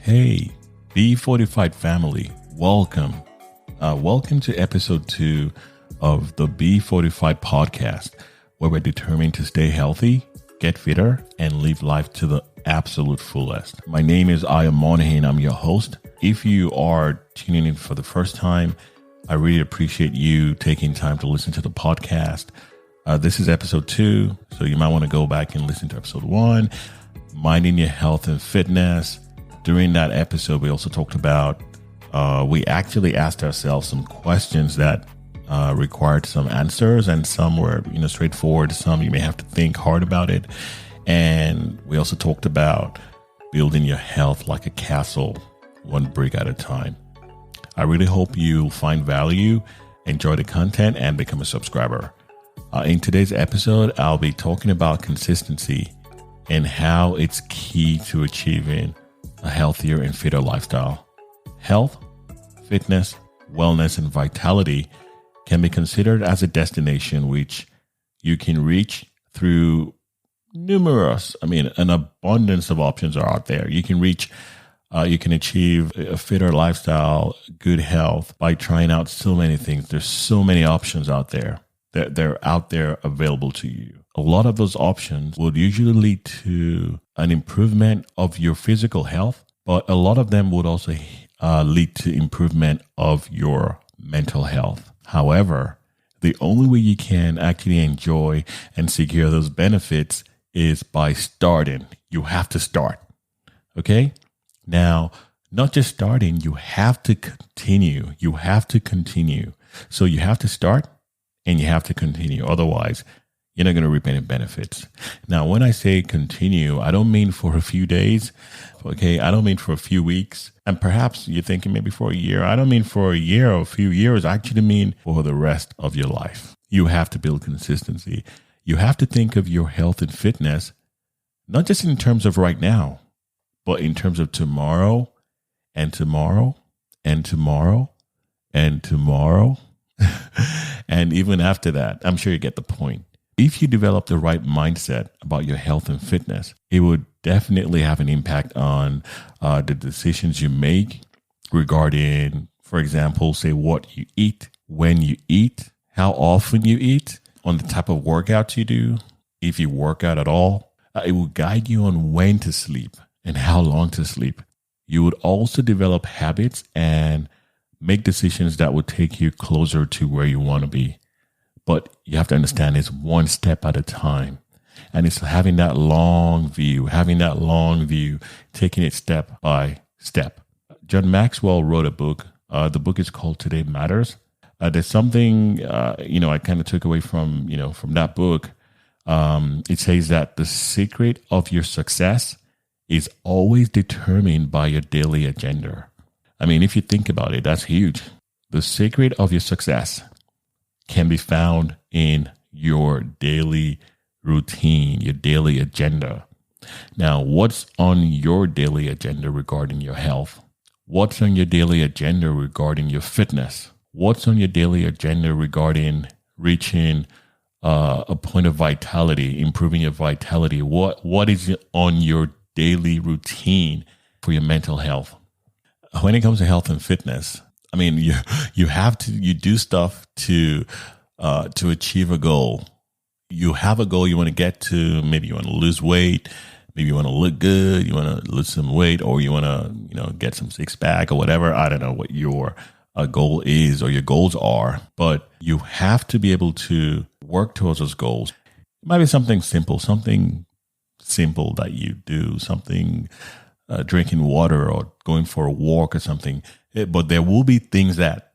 Hey, Fortyfied family, welcome. Welcome to episode 2 of the Fortyfied podcast, where we're determined to stay healthy, get fitter, and live life to the absolute fullest. My name is Aya Monahan. I'm your host. If you are tuning in for the first time, I really appreciate you taking time to listen to the podcast. This is episode 2, so you might want to go back and listen to episode 1, minding your health and fitness. During that episode, we also talked about, we actually asked ourselves some questions that required some answers, and some were, straightforward. Some you may have to think hard about it. And we also talked about building your health like a castle, one brick at a time. I really hope you find value, enjoy the content, and become a subscriber. In today's episode, I'll be talking about consistency and how it's key to achieving a healthier and fitter lifestyle. Health, fitness, wellness, and vitality can be considered as a destination which you can reach through an abundance of options are out there. You can achieve a fitter lifestyle, good health by trying out so many things. There's so many options out there. They're out there available to you. A lot of those options would usually lead to an improvement of your physical health, but a lot of them would also lead to improvement of your mental health. However, the only way you can actually enjoy and secure those benefits is by starting. You have to start. Okay? Now, not just starting, you have to continue. So you have to start and you have to continue. Otherwise, you're not going to reap any benefits. Now, when I say continue, I don't mean for a few days. Okay. I don't mean for a few weeks. And perhaps you're thinking maybe for a year. I don't mean for a year or a few years. I actually mean for the rest of your life. You have to build consistency. You have to think of your health and fitness, not just in terms of right now, but in terms of tomorrow and tomorrow and tomorrow and tomorrow. And even after that. I'm sure you get the point. If you develop the right mindset about your health and fitness, it would definitely have an impact on the decisions you make regarding, for example, say what you eat, when you eat, how often you eat, on the type of workouts you do, if you work out at all. It will guide you on when to sleep and how long to sleep. You would also develop habits and make decisions that would take you closer to where you want to be. But you have to understand it's one step at a time. And it's having that long view, taking it step by step. John Maxwell wrote a book. The book is called Today Matters. There's something, I kind of took away from that book. It says that the secret of your success is always determined by your daily agenda. I mean, if you think about it, that's huge. The secret of your success can be found in your daily routine, your daily agenda. Now, what's on your daily agenda regarding your health? What's on your daily agenda regarding your fitness? What's on your daily agenda regarding reaching a point of vitality, improving your vitality? What is on your daily routine for your mental health? When it comes to health and fitness, I mean, you do stuff to achieve a goal. You have a goal you want to get to. Maybe you want to lose weight. Maybe you want to look good. You want to lose some weight, or you want to, get some six pack or whatever. I don't know what your goal is or your goals are, but you have to be able to work towards those goals. It might be something simple that you do, something drinking water or going for a walk or something. But there will be things that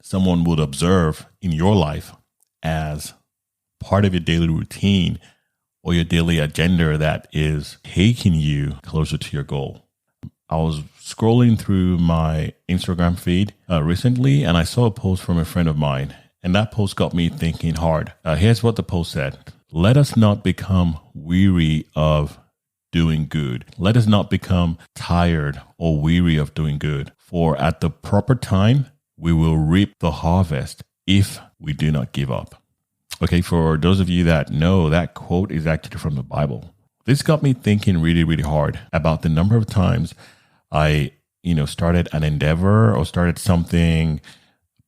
someone would observe in your life as part of your daily routine or your daily agenda that is taking you closer to your goal. I was scrolling through my Instagram feed recently, and I saw a post from a friend of mine, and that post got me thinking hard. Here's what the post said. Let us not become weary of doing good. Let us not become tired or weary of doing good. For at the proper time, we will reap the harvest if we do not give up. Okay, for those of you that know, that quote is actually from the Bible. This got me thinking really, really hard about the number of times I, started an endeavor or started something,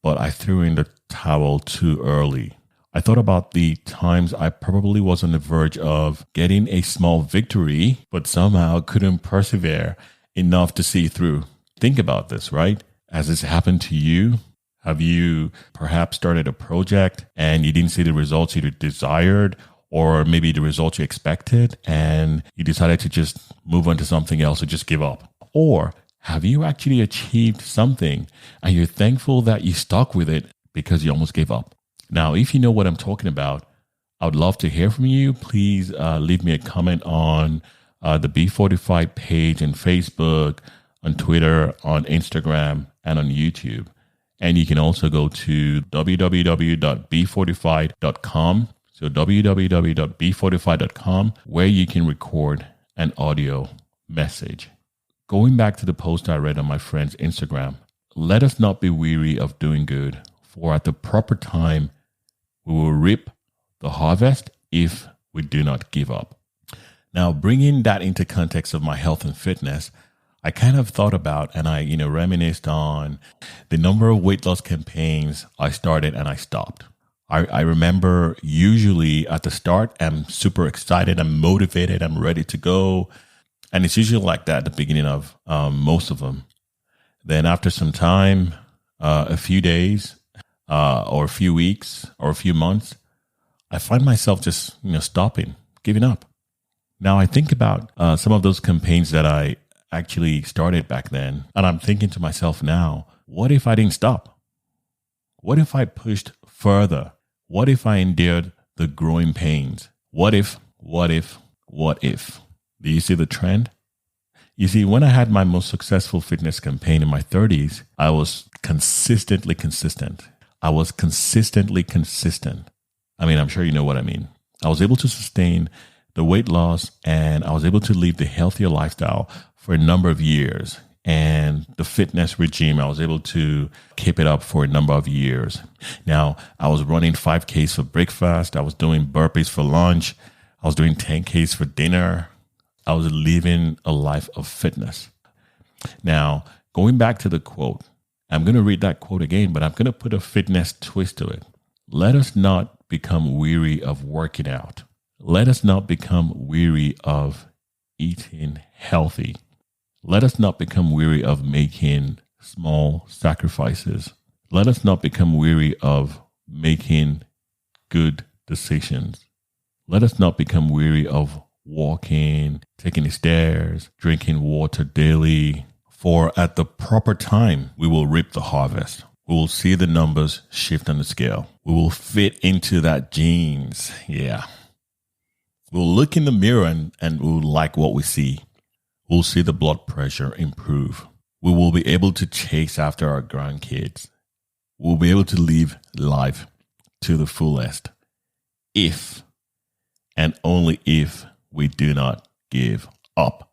but I threw in the towel too early. I thought about the times I probably was on the verge of getting a small victory, but somehow couldn't persevere enough to see through. Think about this, right? Has this happened to you? Have you perhaps started a project and you didn't see the results you desired, or maybe the results you expected, and you decided to just move on to something else or just give up? Or have you actually achieved something and you're thankful that you stuck with it because you almost gave up? Now, if you know what I'm talking about, I would love to hear from you. Please leave me a comment on the Be45 page on Facebook, on Twitter, on Instagram, and on YouTube. And you can also go to www.befortyfied.com. So www.befortyfied.com, where you can record an audio message. Going back to the post I read on my friend's Instagram, let us not be weary of doing good, for at the proper time, we will reap the harvest if we do not give up. Now, bringing that into context of my health and fitness, I kind of thought about and I, reminisced on the number of weight loss campaigns I started and I stopped. I remember usually at the start, I'm super excited, I'm motivated, I'm ready to go. And it's usually like that at the beginning of most of them. Then after some time, a few days or a few weeks or a few months, I find myself just, stopping, giving up. Now I think about some of those campaigns that I actually started back then. And I'm thinking to myself now, what if I didn't stop? What if I pushed further? What if I endured the growing pains? What if? Do you see the trend? You see, when I had my most successful fitness campaign in my 30s, I was consistently consistent. I mean, I'm sure you know what I mean. I was able to sustain the weight loss and I was able to live the healthier lifestyle for a number of years. And the fitness regime, I was able to keep it up for a number of years. Now, I was running 5Ks for breakfast. I was doing burpees for lunch. I was doing 10Ks for dinner. I was living a life of fitness. Now, going back to the quote, I'm going to read that quote again, but I'm going to put a fitness twist to it. Let us not become weary of working out. Let us not become weary of eating healthy. Let us not become weary of making small sacrifices. Let us not become weary of making good decisions. Let us not become weary of walking, taking the stairs, drinking water daily. For at the proper time, we will reap the harvest. We will see the numbers shift on the scale. We will fit into that jeans. Yeah. We'll look in the mirror and we'll like what we see. We'll see the blood pressure improve. We will be able to chase after our grandkids. We'll be able to live life to the fullest. If and only if we do not give up.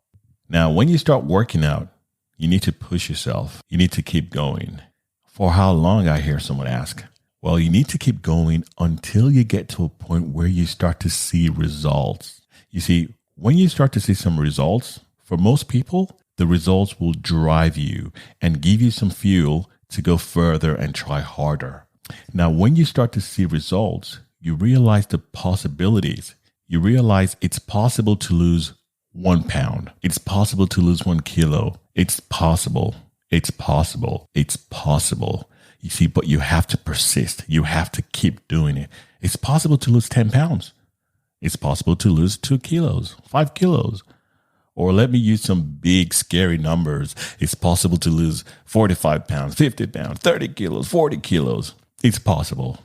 Now, when you start working out, you need to push yourself. You need to keep going. For how long, I hear someone ask? Well, you need to keep going until you get to a point where you start to see results. You see, when you start to see some results, for most people, the results will drive you and give you some fuel to go further and try harder. Now, when you start to see results, you realize the possibilities. You realize it's possible to lose 1 pound. It's possible to lose 1 kilo. It's possible. It's possible. It's possible. You see, but you have to persist. You have to keep doing it. It's possible to lose 10 pounds. It's possible to lose 2 kilos, 5 kilos. Or let me use some big, scary numbers. It's possible to lose 45 pounds, 50 pounds, 30 kilos, 40 kilos. It's possible.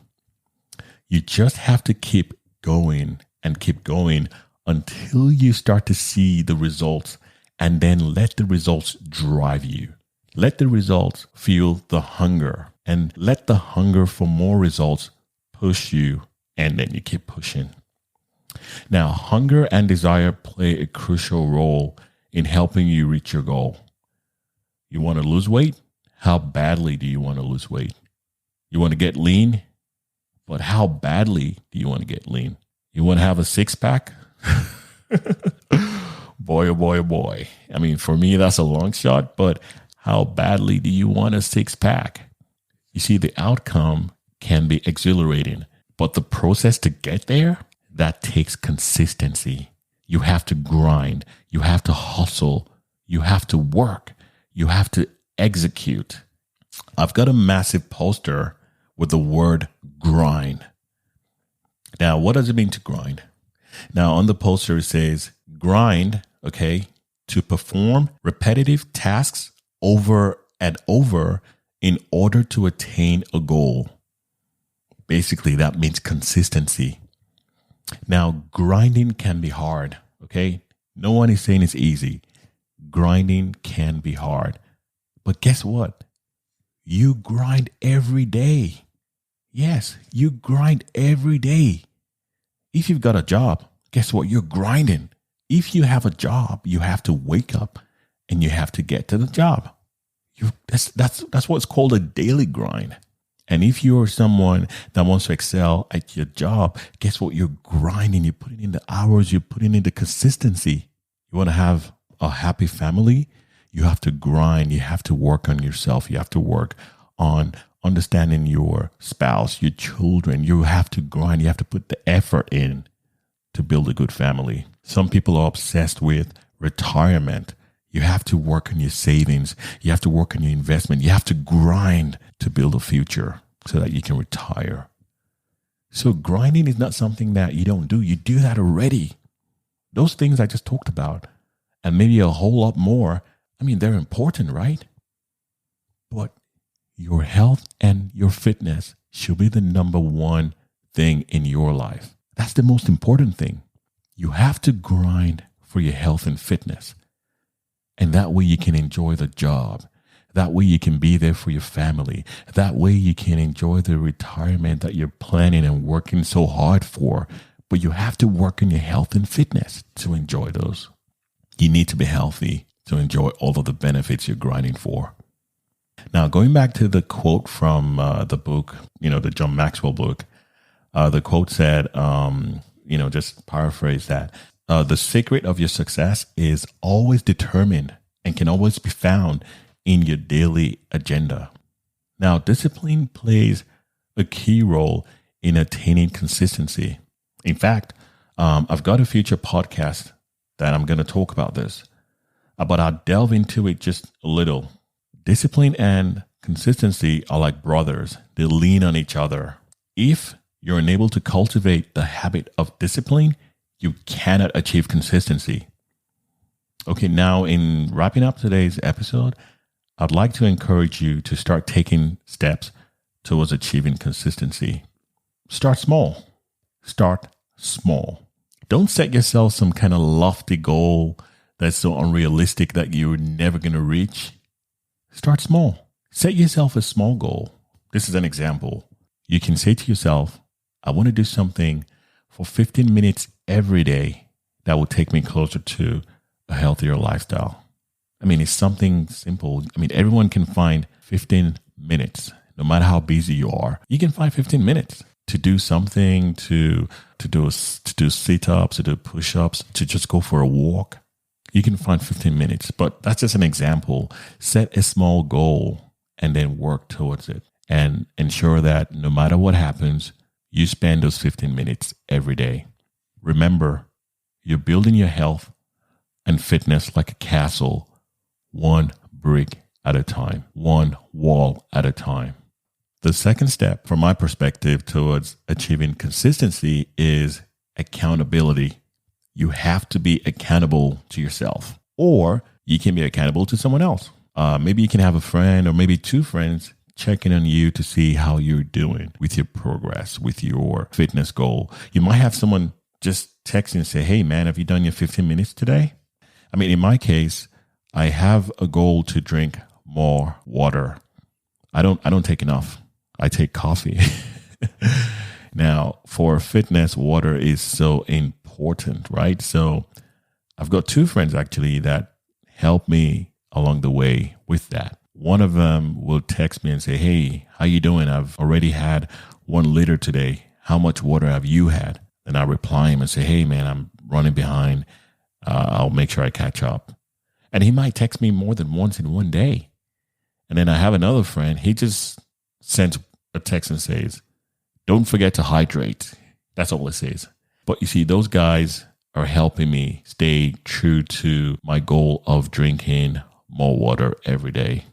You just have to keep going and keep going until you start to see the results, and then let the results drive you. Let the results fuel the hunger, and let the hunger for more results push you, and then you keep pushing. Now, hunger and desire play a crucial role in helping you reach your goal. You want to lose weight? How badly do you want to lose weight? You want to get lean? But how badly do you want to get lean? You want to have a six-pack? Boy, oh boy, oh boy. I mean, for me, that's a long shot, but how badly do you want a six pack? You see, the outcome can be exhilarating, but the process to get there, that takes consistency. You have to grind. You have to hustle. You have to work. You have to execute. I've got a massive poster with the word grind. Now, what does it mean to grind? Now, on the poster, it says grind, okay, to perform repetitive tasks over and over in order to attain a goal. Basically, that means consistency. Now, grinding can be hard, okay? No one is saying it's easy. Grinding can be hard. But guess what? You grind every day. Yes, you grind every day. If you've got a job, guess what? You're grinding. If you have a job, you have to wake up and you have to get to the job. That's what's called a daily grind. And if you're someone that wants to excel at your job, guess what? You're grinding. You're putting in the hours. You're putting in the consistency. You want to have a happy family? You have to grind. You have to work on yourself. You have to work on understanding your spouse, your children. You have to grind. You have to put the effort in to build a good family. Some people are obsessed with retirement. You have to work on your savings. You have to work on your investment. You have to grind to build a future so that you can retire. So grinding is not something that you don't do. You do that already. Those things I just talked about, and maybe a whole lot more, I mean, they're important, right? But your health and your fitness should be the number one thing in your life. That's the most important thing. You have to grind for your health and fitness. And that way you can enjoy the job. That way you can be there for your family. That way you can enjoy the retirement that you're planning and working so hard for. But you have to work on your health and fitness to enjoy those. You need to be healthy to enjoy all of the benefits you're grinding for. Now, going back to the quote from the book, the John Maxwell book, the quote said, just paraphrase that, the secret of your success is always determined and can always be found in your daily agenda. Now, discipline plays a key role in attaining consistency. In fact, I've got a future podcast that I'm going to talk about this, but I'll delve into it just a little. Discipline and consistency are like brothers. They lean on each other. If you're unable to cultivate the habit of discipline, you cannot achieve consistency. Okay, now in wrapping up today's episode, I'd like to encourage you to start taking steps towards achieving consistency. Start small. Start small. Don't set yourself some kind of lofty goal that's so unrealistic that you're never going to reach. Start small. Set yourself a small goal. This is an example. You can say to yourself, I want to do something for 15 minutes every day that will take me closer to a healthier lifestyle. I mean, it's something simple. I mean, everyone can find 15 minutes. No matter how busy you are, you can find 15 minutes to do something, to do sit-ups, to do push-ups, to just go for a walk. You can find 15 minutes, but that's just an example. Set a small goal and then work towards it, and ensure that no matter what happens, you spend those 15 minutes every day. Remember, you're building your health and fitness like a castle, one brick at a time, one wall at a time. The second step, from my perspective, towards achieving consistency is accountability. You have to be accountable to yourself, or you can be accountable to someone else. Maybe you can have a friend or maybe two friends checking on you to see how you're doing with your progress, with your fitness goal. You might have someone just text you and say, hey man, have you done your 15 minutes today? I mean, in my case, I have a goal to drink more water. I don't take enough. I take coffee. Now, for fitness, water is so important, right? So I've got two friends actually that help me along the way with that. One of them will text me and say, hey, how you doing? I've already had 1 liter today. How much water have you had? And I reply him and say, hey man, I'm running behind. I'll make sure I catch up. And he might text me more than once in one day. And then I have another friend, he just sends a text and says, don't forget to hydrate. That's all it says. But you see, those guys are helping me stay true to my goal of drinking more water every day.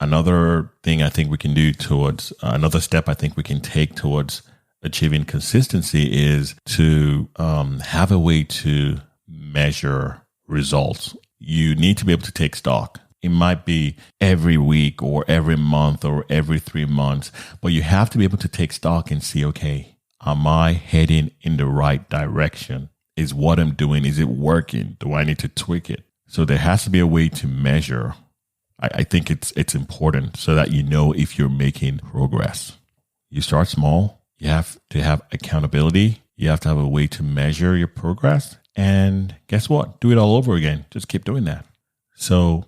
Another thing I think we can do towards, another step I think we can take towards achieving consistency is to have a way to measure results. You need to be able to take stock. It might be every week or every month or every 3 months, but you have to be able to take stock and see, okay, am I heading in the right direction? Is what I'm doing, is it working? Do I need to tweak it? So there has to be a way to measure. I think it's important so that you know if you're making progress. You start small. You have to have accountability. You have to have a way to measure your progress. And guess what? Do it all over again. Just keep doing that. So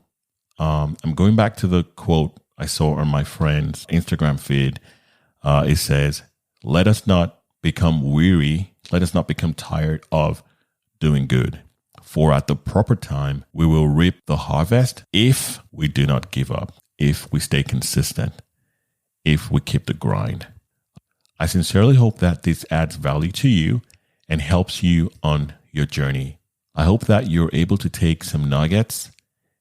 I'm going back to the quote I saw on my friend's Instagram feed. It says, let us not become weary. Let us not become tired of doing good. For at the proper time, we will reap the harvest if we do not give up, if we stay consistent, if we keep the grind. I sincerely hope that this adds value to you and helps you on your journey. I hope that you're able to take some nuggets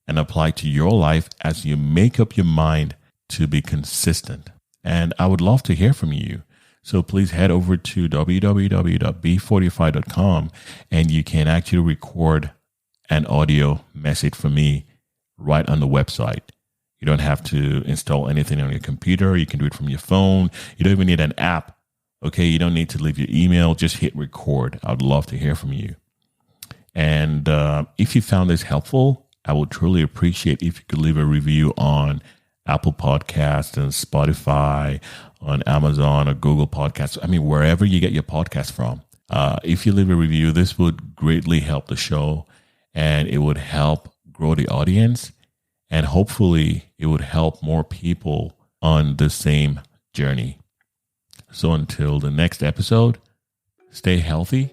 and apply to your life as you make up your mind to be consistent. And I would love to hear from you. So please head over to www.befortyfied.com and you can actually record an audio message for me right on the website. You don't have to install anything on your computer. You can do it from your phone. You don't even need an app. Okay, you don't need to leave your email. Just hit record. I would love to hear from you. And if you found this helpful, I would truly appreciate if you could leave a review on Apple Podcasts and Spotify, on Amazon or Google Podcasts. I mean, wherever you get your podcast from. If you leave a review, this would greatly help the show and it would help grow the audience. And hopefully it would help more people on the same journey. So until the next episode, stay healthy,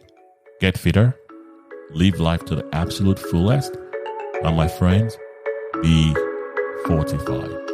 get fitter, live life to the absolute fullest. And my friends, be fortified.